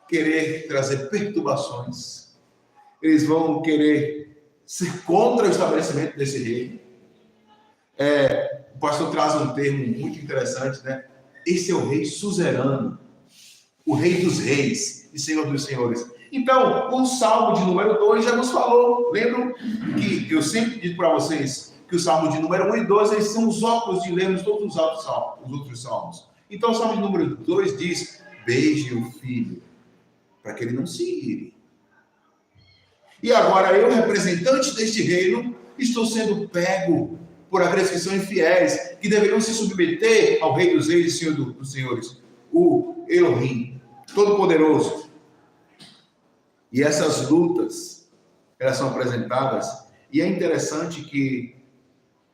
querer trazer perturbações, eles vão querer ser contra o estabelecimento desse reino. O pastor traz um termo muito interessante, né? Esse é o rei suzerano, o rei dos reis e senhor dos senhores. Então, o Salmo de número 2 já nos falou. Lembram que eu sempre digo para vocês que o Salmo de número 1 e 2 eles são os óculos de lermos todos os outros salmos. Então, o Salmo de número 2 diz: beije o filho, para que ele não se ire. E agora eu, representante deste reino, estou sendo pego por aqueles que são infiéis, que deveriam se submeter ao rei dos reis e senhor dos senhores, o Elohim, Todo-Poderoso. E essas lutas, elas são apresentadas, e é interessante que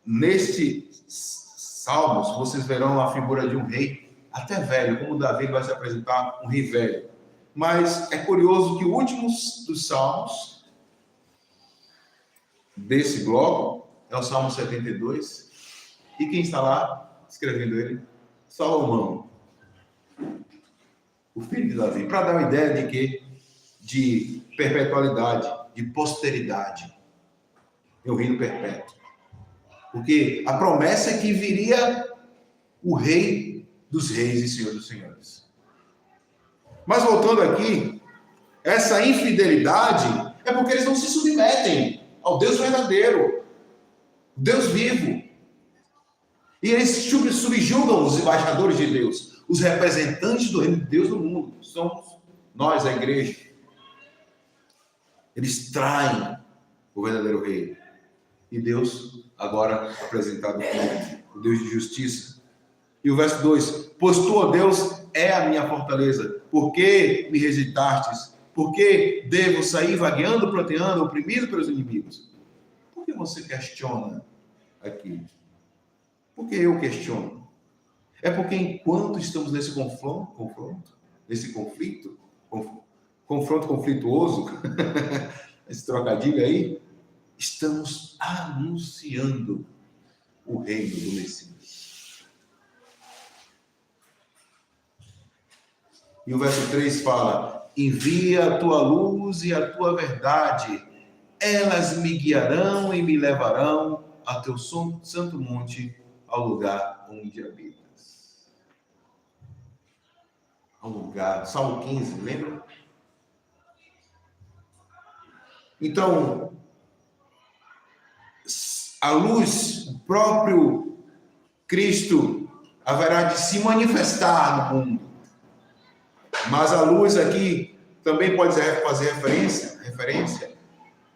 nestes salmos vocês verão a figura de um rei até velho, como Davi vai se apresentar um rei velho. Mas é curioso que o último dos salmos desse bloco é o Salmo 72, e quem está lá escrevendo ele? Salomão, o filho de Davi, para dar uma ideia de quê? De perpetualidade, de posteridade, é o reino perpétuo. Porque a promessa é que viria o rei dos reis e senhor dos senhores. Mas voltando aqui, essa infidelidade é porque eles não se submetem ao Deus verdadeiro, Deus vivo. E eles subjugam os embaixadores de Deus, os representantes do reino de Deus no mundo. Somos nós, a igreja. Eles traem o verdadeiro rei. E Deus, agora apresentado como o Deus de justiça. E o verso 2: pois tu, ó Deus, é a minha fortaleza. Por que me rejeitastes? Por que devo sair vagueando, proteando, oprimido pelos inimigos? Por que você questiona aqui? Por que eu questiono? É porque enquanto estamos nesse confronto, nesse conflito conflituoso, esse trocadilho aí, estamos anunciando o reino do Messias. E o verso 3 fala: envia a tua luz e a tua verdade, elas me guiarão e me levarão a teu santo monte, ao lugar onde habitas. Ao lugar, Salmo 15, lembra? Então, a luz, o próprio Cristo, haverá de se manifestar no mundo. Mas a luz aqui também pode fazer referência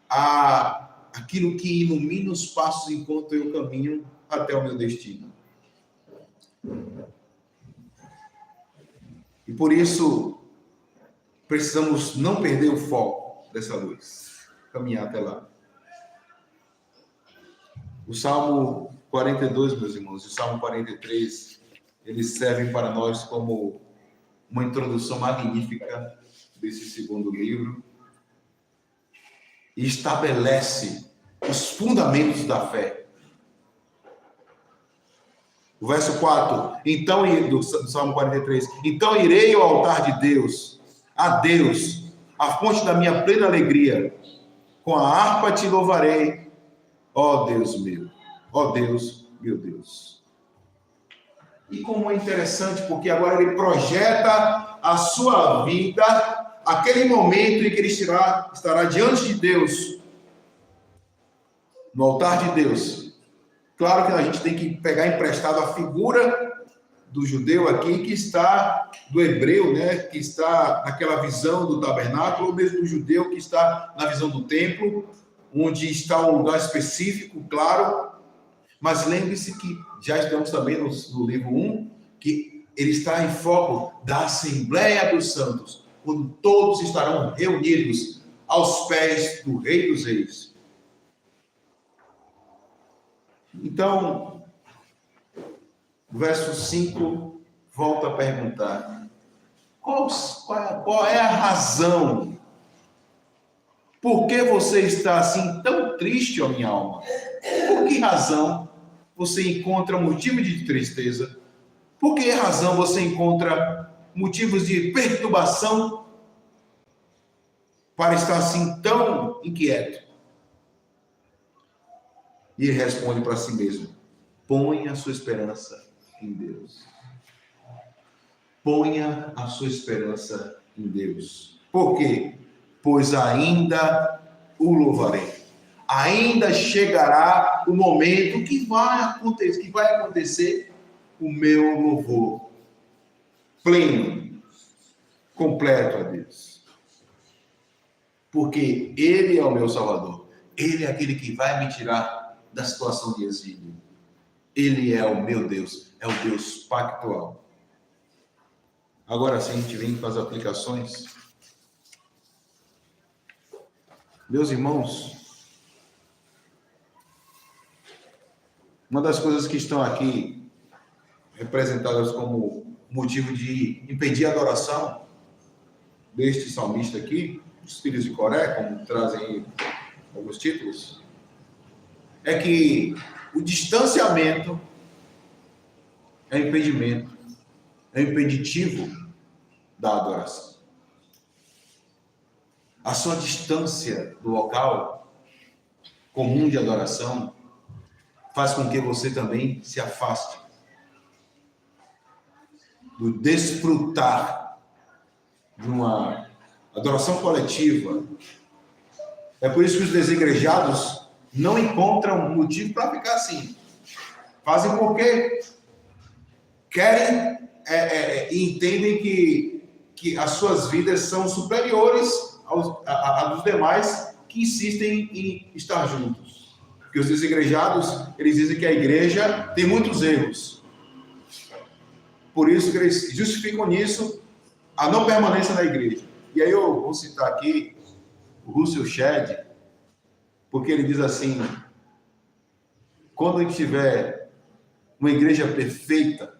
a aquilo que ilumina os passos enquanto eu caminho até o meu destino. E por isso, precisamos não perder o foco dessa luz, caminhar até lá. O Salmo 42, meus irmãos, e o Salmo 43, eles servem para nós como uma introdução magnífica desse segundo livro e estabelece os fundamentos da fé. O verso 4, então, do Salmo 43, então irei ao altar de Deus, a Deus, a fonte da minha plena alegria, com a harpa te louvarei, ó Deus meu, ó Deus, meu Deus. E como é interessante, porque agora ele projeta a sua vida, aquele momento em que ele estará diante de Deus, no altar de Deus. Claro que a gente tem que pegar emprestado a figura do judeu aqui, que está, do hebreu, né, que está naquela visão do tabernáculo, ou mesmo do judeu que está na visão do templo, onde está um lugar específico, claro. Mas lembre-se que já estamos também no livro 1, que ele está em foco da Assembleia dos Santos, quando todos estarão reunidos aos pés do Rei dos Reis. Então, o verso 5 volta a perguntar: qual é a razão? Por que você está assim tão triste, ó minha alma? Por que razão você encontra motivo de tristeza? Por que razão você encontra motivos de perturbação para estar assim tão inquieto? E ele responde para si mesmo: ponha a sua esperança em Deus. Ponha a sua esperança em Deus. Por quê? Pois ainda o louvarei. Ainda chegará o momento que vai acontecer o meu louvor pleno, completo a Deus. Porque Ele é o meu Salvador. Ele é aquele que vai me tirar da situação de exílio. Ele é o meu Deus, é o Deus pactual. Agora sim, a gente vem para as aplicações. Meus irmãos, uma das coisas que estão aqui representadas como motivo de impedir a adoração deste salmista aqui, os filhos de Coré, como trazem alguns títulos, é que o distanciamento é impedimento, é impeditivo da adoração. A sua distância do local comum de adoração faz com que você também se afaste do desfrutar de uma adoração coletiva. É por isso que os desigrejados não encontram motivo para ficar assim. Fazem porque querem e entendem que as suas vidas são superiores a dos demais que insistem em estar juntos. Porque os desigrejados, eles dizem que a igreja tem muitos erros. Por isso que eles justificam nisso a não permanência na igreja. E aí eu vou citar aqui o Russell Shedd, porque ele diz assim: quando a gente tiver uma igreja perfeita,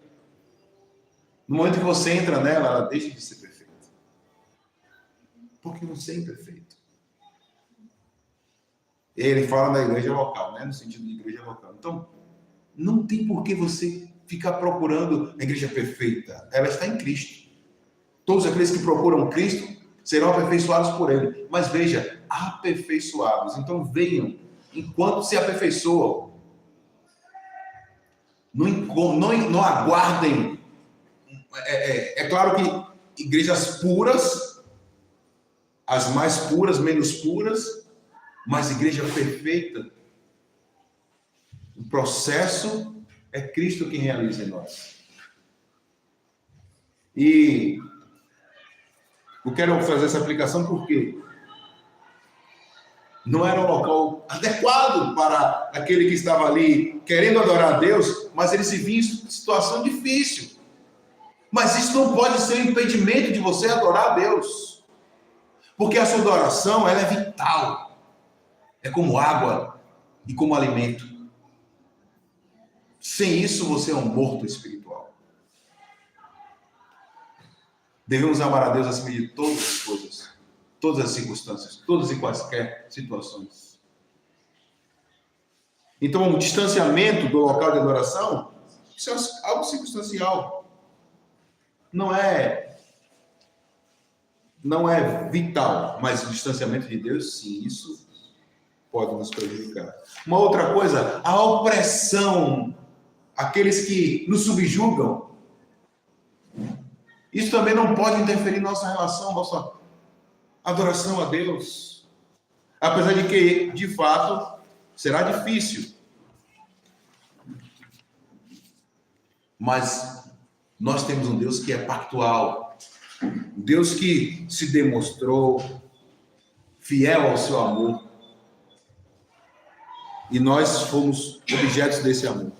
no momento que você entra nela, ela deixa de ser perfeita. Porque você é imperfeito. Ele fala da igreja local, né? No sentido de igreja local. Então, não tem por que você ficar procurando a igreja perfeita. Ela está em Cristo. Todos aqueles que procuram Cristo serão aperfeiçoados por Ele. Mas veja, aperfeiçoados. Então venham enquanto se aperfeiçoam. Não aguardem. É claro que igrejas puras, as mais puras, menos puras, mas igreja perfeita, o processo é Cristo quem realiza em nós. E eu quero fazer essa aplicação porque não era um local adequado para aquele que estava ali querendo adorar a Deus, mas ele se via em situação difícil. Mas isso não pode ser um impedimento de você adorar a Deus. Porque a sua adoração, ela é vital. É como água e como alimento. Sem isso, você é um morto espiritual. Devemos amar a Deus acima de todas as coisas, todas as circunstâncias, todas e quaisquer situações. Então, o distanciamento do local de adoração, isso é algo circunstancial. Não é vital, mas o distanciamento de Deus, sim, isso pode nos prejudicar. Uma outra coisa, a opressão, aqueles que nos subjugam, isso também não pode interferir em nossa relação, nossa adoração a Deus. Apesar de que, de fato, será difícil. Mas nós temos um Deus que é pactual. Um Deus que se demonstrou fiel ao seu amor. E nós fomos objetos desse amor.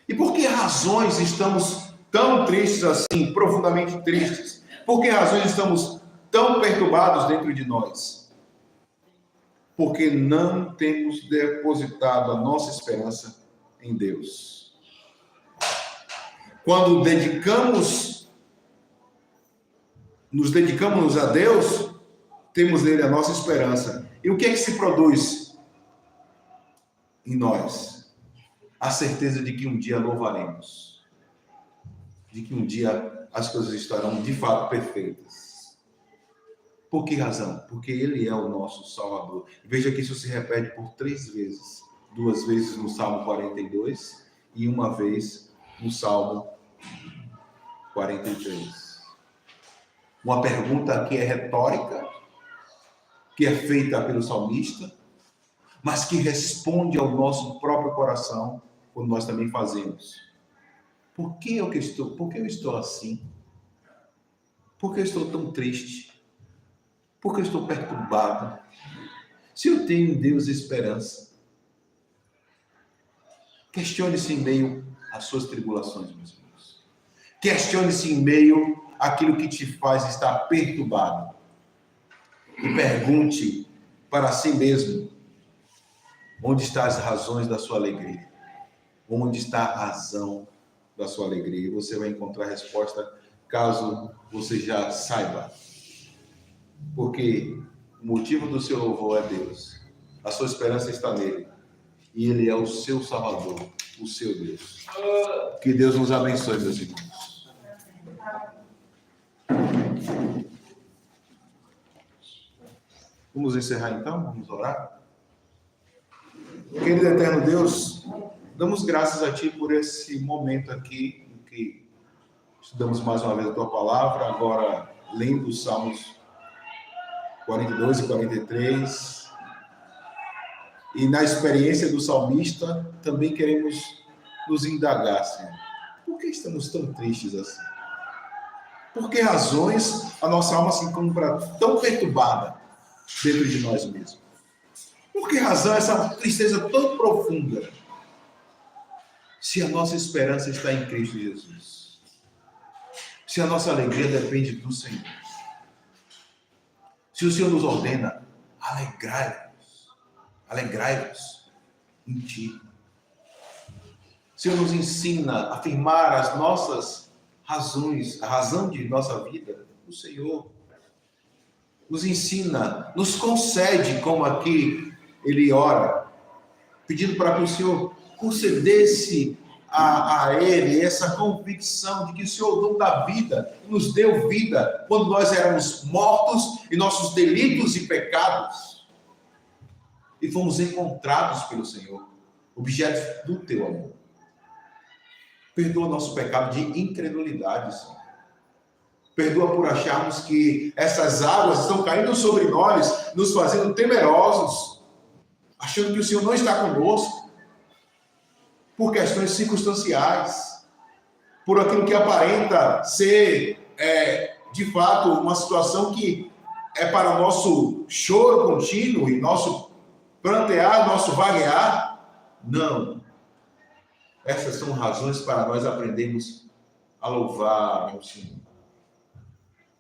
E por que razões estamos tão tristes assim, profundamente tristes? Por que razões estamos tão perturbados dentro de nós? Porque não temos depositado a nossa esperança em Deus. Quando nos dedicamos a Deus, temos nele a nossa esperança. E o que é que se produz em nós? A certeza de que um dia louvaremos. De que um dia as coisas estarão de fato perfeitas. Por que razão? Porque Ele é o nosso Salvador. Veja que isso se repete por 3 vezes. 2 vezes no Salmo 42 e 1 vez no Salmo 43. Uma pergunta que é retórica, que é feita pelo salmista, mas que responde ao nosso próprio coração, quando nós também fazemos. Por que eu estou assim? Por que eu estou tão triste? Por que eu estou perturbado? Se eu tenho em Deus esperança, questione-se em meio às suas tribulações, meus irmãos. Questione-se em meio àquilo que te faz estar perturbado. E pergunte para si mesmo, onde estão as razões da sua alegria? Onde está a razão da sua alegria? E você vai encontrar a resposta caso você já saiba. Porque o motivo do seu louvor é Deus. A sua esperança está nele. E Ele é o seu Salvador, o seu Deus. Que Deus nos abençoe, meus irmãos. Vamos encerrar então? Vamos orar? Querido eterno Deus, damos graças a Ti por esse momento aqui em que estudamos mais uma vez a Tua Palavra, agora lendo os Salmos 42 e 43. E na experiência do salmista, também queremos nos indagar, Senhor. Por que estamos tão tristes assim? Por que razões a nossa alma se encontra tão perturbada dentro de nós mesmos? Por que razão essa tristeza tão profunda? Se a nossa esperança está em Cristo Jesus. Se a nossa alegria depende do Senhor. Se o Senhor nos ordena, alegrai-vos em Ti. O Senhor nos ensina a afirmar as nossas razões, a razão de nossa vida, o Senhor nos ensina, nos concede, como aqui ele ora, pedindo para que o Senhor concedesse a ele essa convicção de que o Senhor, o dono da vida, nos deu vida quando nós éramos mortos em nossos delitos e pecados e fomos encontrados pelo Senhor, objetos do teu amor. Perdoa nosso pecado de incredulidade, Senhor. Perdoa por acharmos que essas águas estão caindo sobre nós, nos fazendo temerosos, achando que o Senhor não está conosco, por questões circunstanciais, por aquilo que aparenta ser, de fato, uma situação que é para o nosso choro contínuo e nosso prantear, nosso vaguear. Não. Essas são razões para nós aprendermos a louvar ao Senhor.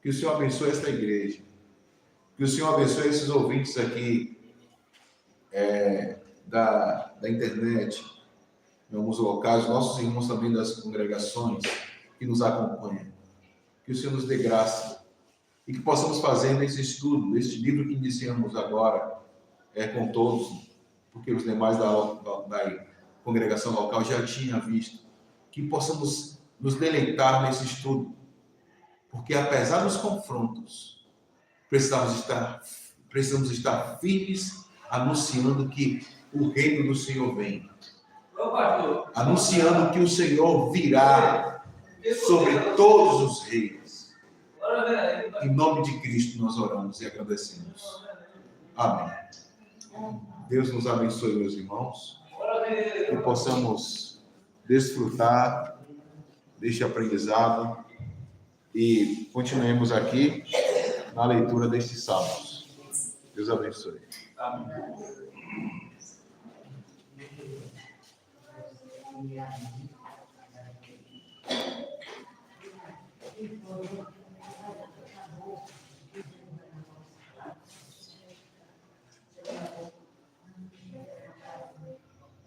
Que o Senhor abençoe esta igreja. Que o Senhor abençoe esses ouvintes aqui da internet, em alguns locais, nossos irmãos também das congregações que nos acompanham. Que o Senhor nos dê graça e que possamos fazer nesse estudo, este livro que iniciamos agora, com todos, porque os demais da congregação local já tinham visto, que possamos nos deleitar nesse estudo, porque apesar dos confrontos, precisamos estar firmes, anunciando que o reino do Senhor vem, anunciando que o Senhor virá sobre todos os reis. Em nome de Cristo nós oramos e agradecemos. Amém. Deus nos abençoe, meus irmãos, que possamos desfrutar deste aprendizado e continuemos aqui na leitura destes salmos. Deus abençoe. Amém. Yeah.